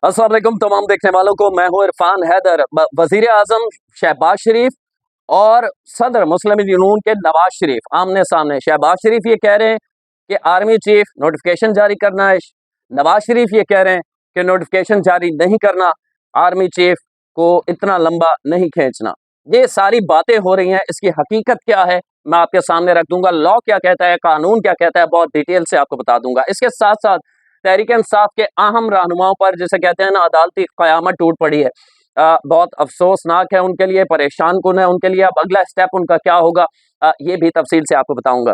अस्सलाम वालेकुम तमाम देखने वालों को। मैं हूं इरफान हैदर। वजीर आजम शहबाज शरीफ और सदर मुस्लिम लीग नून के नवाज शरीफ आमने सामने। शहबाज शरीफ ये कह रहे हैं कि आर्मी चीफ नोटिफिकेशन जारी करना है, नवाज शरीफ ये कह रहे हैं कि नोटिफिकेशन जारी नहीं करना, आर्मी चीफ को इतना लंबा नहीं खींचना। ये सारी बातें हो रही हैं, इसकी हकीकत क्या है मैं आपके सामने रख दूंगा। लॉ क्या कहता है, कानून क्या कहता है, बहुत डिटेल से आपको बता दूंगा। इसके साथ साथ तहरीक इंसाफ के अहम रहनुमाओं पर जिसे कहते हैं ना अदालती क़यामत टूट पड़ी है। बहुत अफसोसनाक है उनके लिए, परेशान कुन है उनके लिए। अब अगला स्टेप उनका क्या होगा ये भी तफसील से आपको बताऊंगा।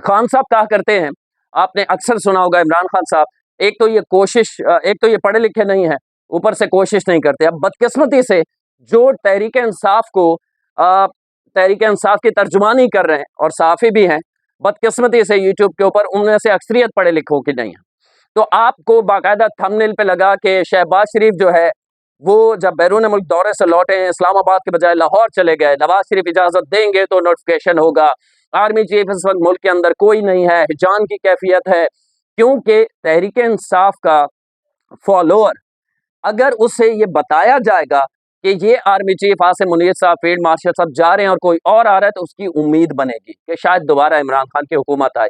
खान साहब कहा करते हैं, आपने अक्सर सुना होगा, इमरान खान साहब, एक तो ये कोशिश एक तो ये पढ़े लिखे नहीं है, ऊपर से कोशिश नहीं करते। अब बदकिस्मती से जो तहरीक इंसाफ को तहरीक इंसाफ की तर्जुमानी कर रहे हैं और सहाफ़ी भी हैं, बदकिस्मती से यूट्यूब के ऊपर उनमें से अक्सरियत पढ़े लिखों की नहीं है। तो आपको बाकायदा थंबनेल पे लगा कि शहबाज शरीफ जो है वो जब बैरून मुल्क दौरे से लौटे हैं, इस्लामाबाद के बजाय लाहौर चले गए, नवाज शरीफ इजाजत देंगे तो नोटिफिकेशन होगा। आर्मी चीफ इस वक्त मुल्क के अंदर कोई नहीं है, हिजान की कैफियत है, क्योंकि तहरीक इंसाफ का फॉलोअर अगर उसे ये बताया जाएगा कि ये आर्मी चीफ आसिम मुनीर साहब, फील्ड मार्शल साहब जा रहे हैं और कोई और आ रहा है, तो उसकी उम्मीद बनेगी कि शायद दोबारा इमरान खान की हुकूमत आए।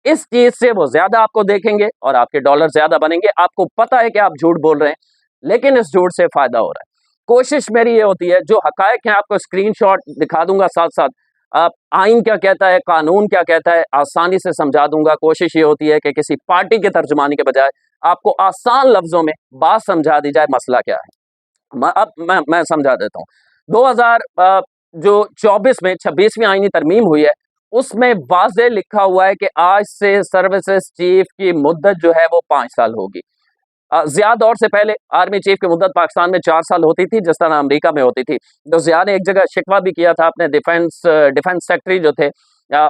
इस चीज से वो ज्यादा आपको देखेंगे और आपके डॉलर ज्यादा बनेंगे। आपको पता है कि आप झूठ बोल रहे हैं, लेकिन इस झूठ से फायदा हो रहा है। कोशिश मेरी ये होती है, जो हकायक है आपको स्क्रीनशॉट दिखा दूंगा, साथ साथ आप आइन क्या कहता है, कानून क्या कहता है, आसानी से समझा दूंगा। कोशिश ये होती है कि किसी पार्टी के तर्जुमानी के बजाय आपको आसान लफ्जों में बात समझा दी जाए, मसला क्या है। अब मैं समझा देता हूँ। 2024 में 26वीं आईनी तरमीम हुई है, उसमें वाज़े लिखा हुआ है कि आज से सर्विसेज चीफ की मुद्दत जो है वो 5 साल होगी। ज़िया दौर से पहले आर्मी चीफ की मुद्दत पाकिस्तान में 4 साल होती थी, जिस तरह अमेरिका में होती थी। तो ज़िया ने एक जगह शिकवा भी किया था अपने डिफेंस सेक्रेटरी जो थे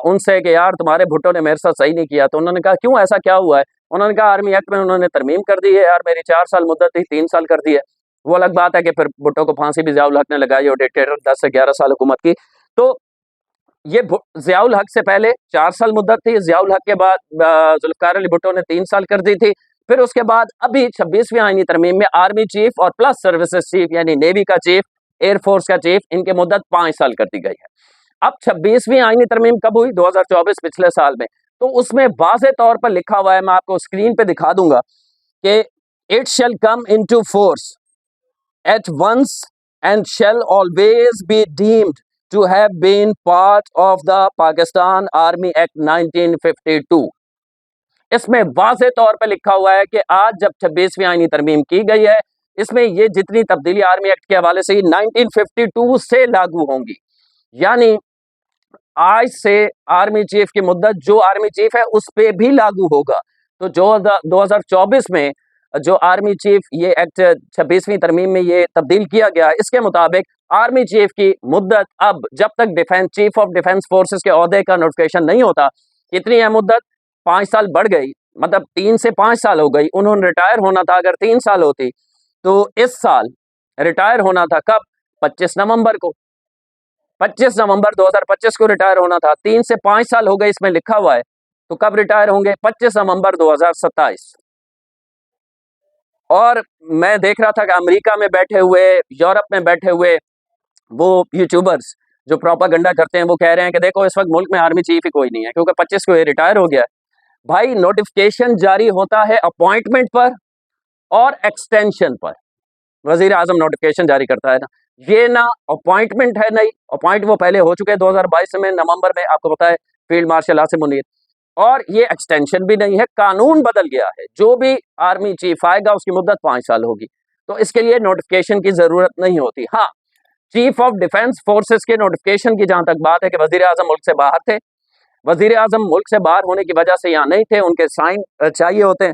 उनसे कि यार तुम्हारे भुट्टो ने मेरे साथ सही नहीं किया। तो उन्होंने कहा क्यों, ऐसा क्या हुआ है? उन्होंने कहा आर्मी एक्ट में उन्होंने तरमीम कर दी है यार, मेरी 4 साल मुद्दत थी 3 साल कर दी है। वो अलग बात है कि फिर भुट्टो को फांसी भी ज़ियाउल हक ने लगाई और डिक्टेटर 10 से 11 साल हुकूमत की। तो ये ज़ियाउल हक से पहले 4 साल मुद्दत थी, ज़ियाउल हक के बाद जुल्फ़िकार अली भुट्टो ने 3 साल कर दी थी। फिर उसके बाद अभी 26वीं आईनी तरमीम में आर्मी चीफ और प्लस सर्विसेज चीफ यानी नेवी का चीफ, एयरफोर्स का चीफ, इनके मुद्दत 5 साल कर दी गई है। अब 26वीं आईनी तरमीम कब हुई? 2024, पिछले साल में। तो उसमें वाज़े तौर पर लिखा हुआ है, मैं आपको स्क्रीन पे दिखा दूंगा कि it shall come into force at once and shall always be deemed to have been part of the Pakistan Army Act 1952। इसमें वाज़े तौर पे लिखा हुआ है कि आज जब 26वीं आईनी तरमीम की गई है, इसमें ये जितनी तब्दीली आर्मी एक्ट के हवाले से 1952 से लागू होंगी। यानी आज से आर्मी चीफ की मुद्दत जो आर्मी चीफ है उस पे भी लागू होगा। तो जो 2024 में जो आर्मी चीफ ये एक्ट 26वीं तरमीम में ये तब्दील किया गया, इसके मुताबिक आर्मी चीफ की मुद्दत अब जब तक चीफ ऑफ डिफेंस फोर्सेस के ओहदे का नोटिफिकेशन नहीं होता, कितनी है मुद्दत? 5 साल बढ़ गई, मतलब 3 से 5 साल हो गई। उन्होंने रिटायर होना था अगर 3 साल होती, तो इस साल रिटायर होना था कब? 25 नवंबर को। 25 नवंबर 2025 को रिटायर होना था। 3 से 5 साल हो गए इसमें लिखा हुआ है, तो कब रिटायर होंगे? 25 नवंबर 2027। और मैं देख रहा था कि अमेरिका में बैठे हुए, यूरोप में बैठे हुए वो यूट्यूबर्स जो प्रोपागेंडा करते हैं, वो कह रहे हैं कि देखो इस वक्त मुल्क में आर्मी चीफ ही कोई नहीं है, क्योंकि 25 को ये रिटायर हो गया है। भाई नोटिफिकेशन जारी होता है अपॉइंटमेंट पर और एक्सटेंशन पर। वजीर आजम नोटिफिकेशन जारी करता है ना, ये ना अपॉइंटमेंट है, नहीं अपॉइंट वो पहले हो चुके हैं 2022 में नवंबर में, आपको पता है, फील्ड मार्शल आसिम मुनीर। और ये एक्सटेंशन भी नहीं है, कानून बदल गया है। जो भी आर्मी चीफ आएगा उसकी मुद्दत 5 साल होगी, तो इसके लिए नोटिफिकेशन की जरूरत नहीं होती। हाँ, चीफ ऑफ डिफेंस फोर्सेस के नोटिफिकेशन की जहां तक बात है कि वजीर आजम मुल्क से बाहर थे, वजीर आजम मुल्क से बाहर होने की वजह से यहाँ नहीं थे, उनके साइन चाहिए होते हैं।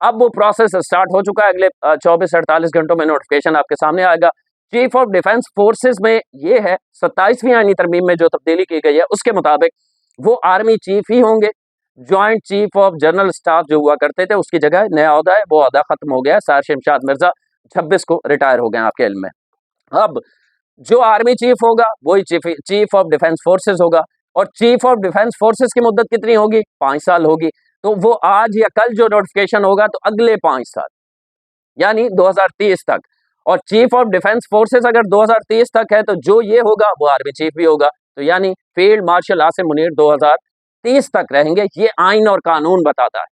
अब वो प्रोसेस स्टार्ट हो चुका है, अगले 24-48 घंटों में नोटिफिकेशन आपके सामने आएगा। चीफ ऑफ डिफेंस फोर्सेस में ये है, 27वीं आईनी तरमीम में जो तब्दीली की गई है उसके मुताबिक वो आर्मी चीफ ही होंगे। Joint chief of general staff जो हुआ करते थे उसकी जगह नया ओहदा है, वो ओहदा खत्म हो गया है। सर शमशाद मिर्जा 26 को रिटायर हो गए आपके इल्म में। अब जो आर्मी चीफ होगा वही चीफ ऑफ डिफेंस फोर्सेस होगा, और चीफ ऑफ डिफेंस फोर्सेस की मुद्दत कितनी होगी? 5 साल होगी। तो वो आज या कल जो नोटिफिकेशन होगा तो अगले 5 साल, यानी 2030 तक। और चीफ ऑफ डिफेंस फोर्सेस अगर 2030 तक है तो जो ये होगा वो आर्मी चीफ भी होगा, तो यानी फील्ड मार्शल आसिम मुनीर 2030 तक रहेंगे। ये आइन और कानून बताता है।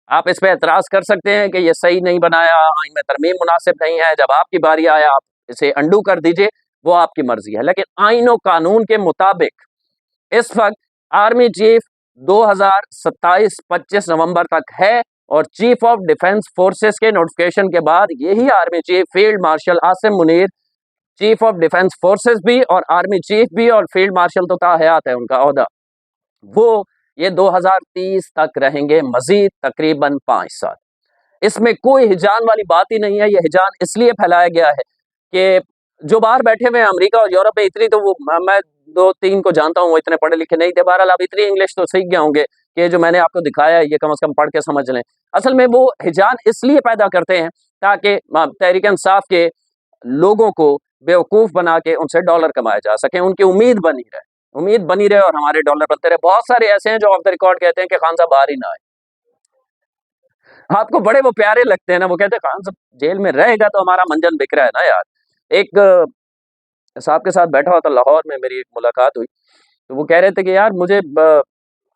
आप इस पे एतराज कर सकते हैं कि ये सही नहीं बनाया, आइन में तरमीम मुनासिब नहीं है, जब आपकी बारी आया आप इसे अंडू कर दीजिए, वो आपकी मर्जी है। लेकिन आइन और कानून के मुताबिक इस वक्त आर्मी चीफ 2027-25 नवंबर तक है, और चीफ ऑफ डिफेंस फोर्सेस के नोटिफिकेशन के बाद यही army chief field marshal Asim Munir, chief of defence forces भी और आर्मी चीफ भी और फील्ड मार्शल तो ताहयात है उनका ओहदा, वो ये 2030 तक रहेंगे, मजीद तकरीबन 5 साल। इसमें कोई हिजान वाली बात ही नहीं है। ये हिजान इसलिए फैलाया गया है कि जो बाहर बैठे हुए हैं अमेरिका और यूरोप में, इतनी तो वो मैं 2-3 को जानता हूँ, वो इतने पढ़े लिखे नहीं थे, बहरहाल आप इतनी इंग्लिश तो सीख गए होंगे कि जो मैंने आपको दिखाया है ये कम से कम पढ़ के समझ लें। असल में वो हिजान इसलिए पैदा करते हैं ताकि तहरीक इंसाफ के लोगों को बेवकूफ़ बना के उनसे डॉलर कमाया जा सके, उनकी उम्मीद बनी रहे और हमारे डॉलर बनते रहे। बहुत सारे ऐसे हैं जो ऑफ द रिकॉर्ड कहते हैं कि खान साहब बाहर ही ना आए। आपको बड़े वो प्यारे लगते हैं ना, वो कहते हैं खान साहब जेल में रहेगा तो हमारा मंजन बिक रहा है ना यार। एक साहब के साथ बैठा हुआ था लाहौर में, मेरी एक मुलाकात हुई, तो वो कह रहे थे कि यार मुझे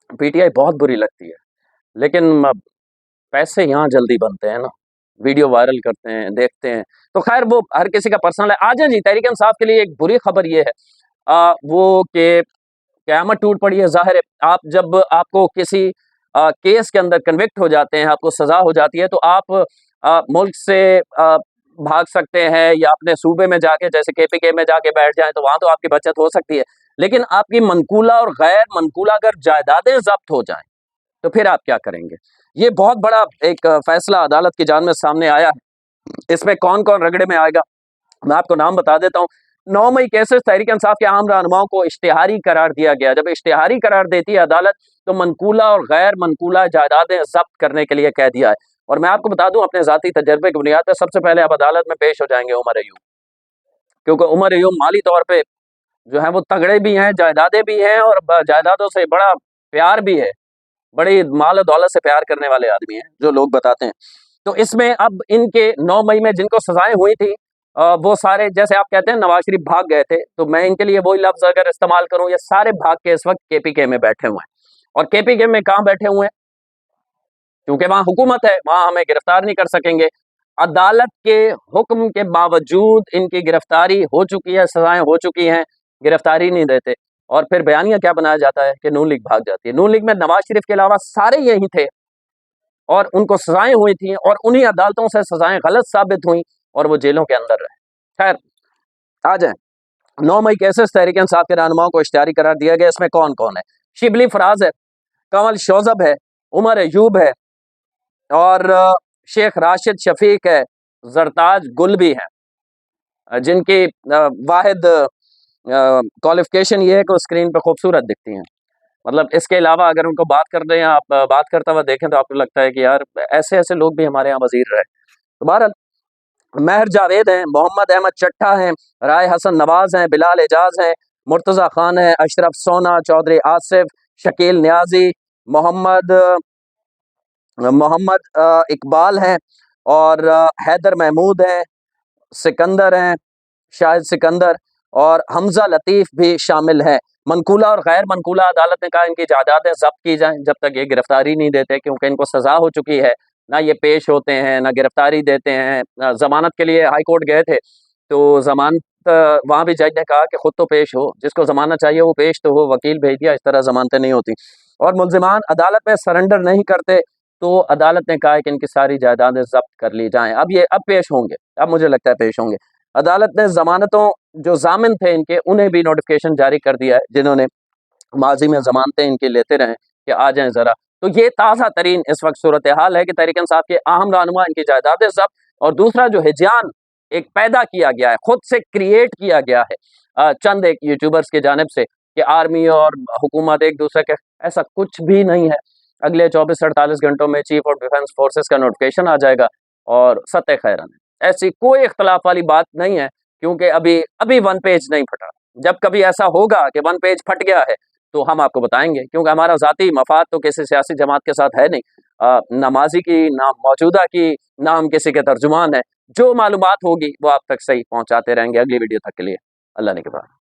पीटीआई बहुत बुरी लगती है, लेकिन पैसे यहाँ जल्दी बनते हैं ना, वीडियो वायरल करते हैं, देखते हैं। तो खैर वो हर किसी का पर्सनल है। आज जी तहरीक इंसाफ के लिए एक बुरी खबर ये है वो कि क़यामत टूट पड़ी है। ज़ाहिर है आप जब आपको किसी केस के अंदर कन्विक्ट हो जाते हैं, आपको सज़ा हो जाती है, तो आप मुल्क से भाग सकते हैं या अपने सूबे में जाके जैसे केपीके में जाके बैठ जाएं, तो वहाँ तो आपकी बचत हो सकती है। लेकिन आपकी मनकूला और गैर मनकूला अगर जायदादें जब्त हो जाएं तो फिर आप क्या करेंगे? ये बहुत बड़ा एक फैसला अदालत की जानिब से सामने आया है। इसमें कौन कौन रगड़े में आएगा मैं आपको नाम बता देता हूँ। 9 मई केसेस तहरीक इंसाफ के आम रहनुमाओं को इश्तिहारी करार दिया गया। जब इश्तिहारी करार देती है अदालत तो मनकूला और गैर मनकूला जायदादें जब्त करने के लिए कह दिया है। और मैं आपको बता दूं अपने ज़ाती तजर्बे की बुनियाद पर, सबसे पहले अब अदालत में पेश हो जाएंगे उमर अय्यूब, क्योंकि उमर अय्यूब माली तौर पे जो है वो तगड़े भी हैं, जायदादें भी हैं और जायदादों से बड़ा प्यार भी है, बड़ी माल और दौलत से प्यार करने वाले आदमी हैं जो लोग बताते हैं। तो इसमें अब इनके 9 मई में जिनको सजाएं हुई थी वो सारे, जैसे आप कहते हैं नवाज शरीफ भाग गए थे, तो मैं इनके लिए वही लफ्ज अगर इस्तेमाल करूं, ये सारे भाग के इस वक्त केपीके में बैठे हुए हैं। और केपीके में कहां बैठे हुए हैं? क्योंकि वहां हुकूमत है, वहां हमें गिरफ्तार नहीं कर सकेंगे। अदालत के हुक्म के बावजूद इनकी गिरफ्तारी हो चुकी है, सजाएं हो चुकी हैं, गिरफ्तारी नहीं देते। और फिर बयानिया क्या बनाया जाता है कि नून लीग भाग जाती है। नून लीग में नवाज शरीफ के अलावा सारे यही थे और उनको सजाएं हुई थी और उन्हीं अदालतों से सजाएं गलत साबित हुई और वो जेलों के अंदर रहे। खैर आ जाए, 9 मई केसेस तहरीक इंसाफ के रहनुमाओं को इश्तिहारी करार दिया गया। इसमें कौन कौन है? शिबली फराज है, कंवल शोजब है, उमर अयूब है और शेख राशिद शफीक है, जरताज गुल भी हैं, जिनकी वाहिद क्वालिफिकेशन ये है कि वो स्क्रीन पर खूबसूरत दिखती हैं। मतलब इसके अलावा अगर उनको बात कर रहे हैं, आप बात करता हुआ देखें तो आपको लगता है कि यार ऐसे ऐसे लोग भी हमारे यहाँ वजीर रहे। तो बहरहाल महर जावेद हैं, मोहम्मद अहमद चट्टा हैं, राय हसन नवाज हैं, बिलाल एजाज हैं, मुर्तज़ा खान है, अशरफ सोना, चौधरी आसिफ, शकील न्याजी, मोहम्मद इकबाल हैं और हैदर महमूद हैं, सिकंदर हैं, शाहिद सिकंदर और हमजा लतीफ़ भी शामिल हैं। मनकूला और गैर मनकूला अदालत ने कहा इनकी जायदादें जब्त की जाएं जब तक ये गिरफ्तारी नहीं देते, क्योंकि इनको सज़ा हो चुकी है, ना ये पेश होते हैं ना गिरफ्तारी देते हैं। ज़मानत के लिए हाई कोर्ट गए थे तो ज़मानत वहाँ भी जज ने कहा कि खुद तो पेश हो, जिसको ज़मानत चाहिए वो पेश तो हो, वकील भेज दिया, इस तरह ज़मानतें नहीं होती। और मुल्ज़िमान अदालत में सरेंडर नहीं करते तो अदालत ने कहा कि इनकी सारी जायदादें जब्त कर ली जाएँ। अब पेश होंगे, अब मुझे लगता है पेश होंगे। अदालत ने ज़मानतों जो ज़ामिन थे इनके, उन्हें भी नोटिफिकेशन जारी कर दिया है, जिन्होंने माजी में ज़मानतें इनकी लेते रहे कि आ जाएं ज़रा। तो ये ताज़ा तरीन इस वक्त सूरत हाल है कि तहरीक इंसाफ के अहम रहनुमा इनकी जायदादें जब्त, और दूसरा जो हिजान एक पैदा किया गया है, खुद से क्रिएट किया गया है चंद एक यूट्यूबर्स की जानिब से कि आर्मी और हुकूमत एक दूसरे के, ऐसा कुछ भी नहीं है। अगले 24-48 घंटों में चीफ ऑफ डिफेंस फोर्सेस का नोटिफिकेशन आ जाएगा और सत्य खैरन है। ऐसी कोई इख्तलाफ वाली बात नहीं है, क्योंकि अभी वन पेज नहीं फटा। जब कभी ऐसा होगा कि वन पेज फट गया है तो हम आपको बताएंगे, क्योंकि हमारा ज़ाती मफाद तो किसी सियासी जमात के साथ है नहीं, ना माजी की, ना मौजूदा की, ना हम किसी के तर्जुमान है। जो मालूमात होगी वो आप तक सही पहुंचाते रहेंगे। अगली वीडियो तक के लिए अल्लाह ने के बाद।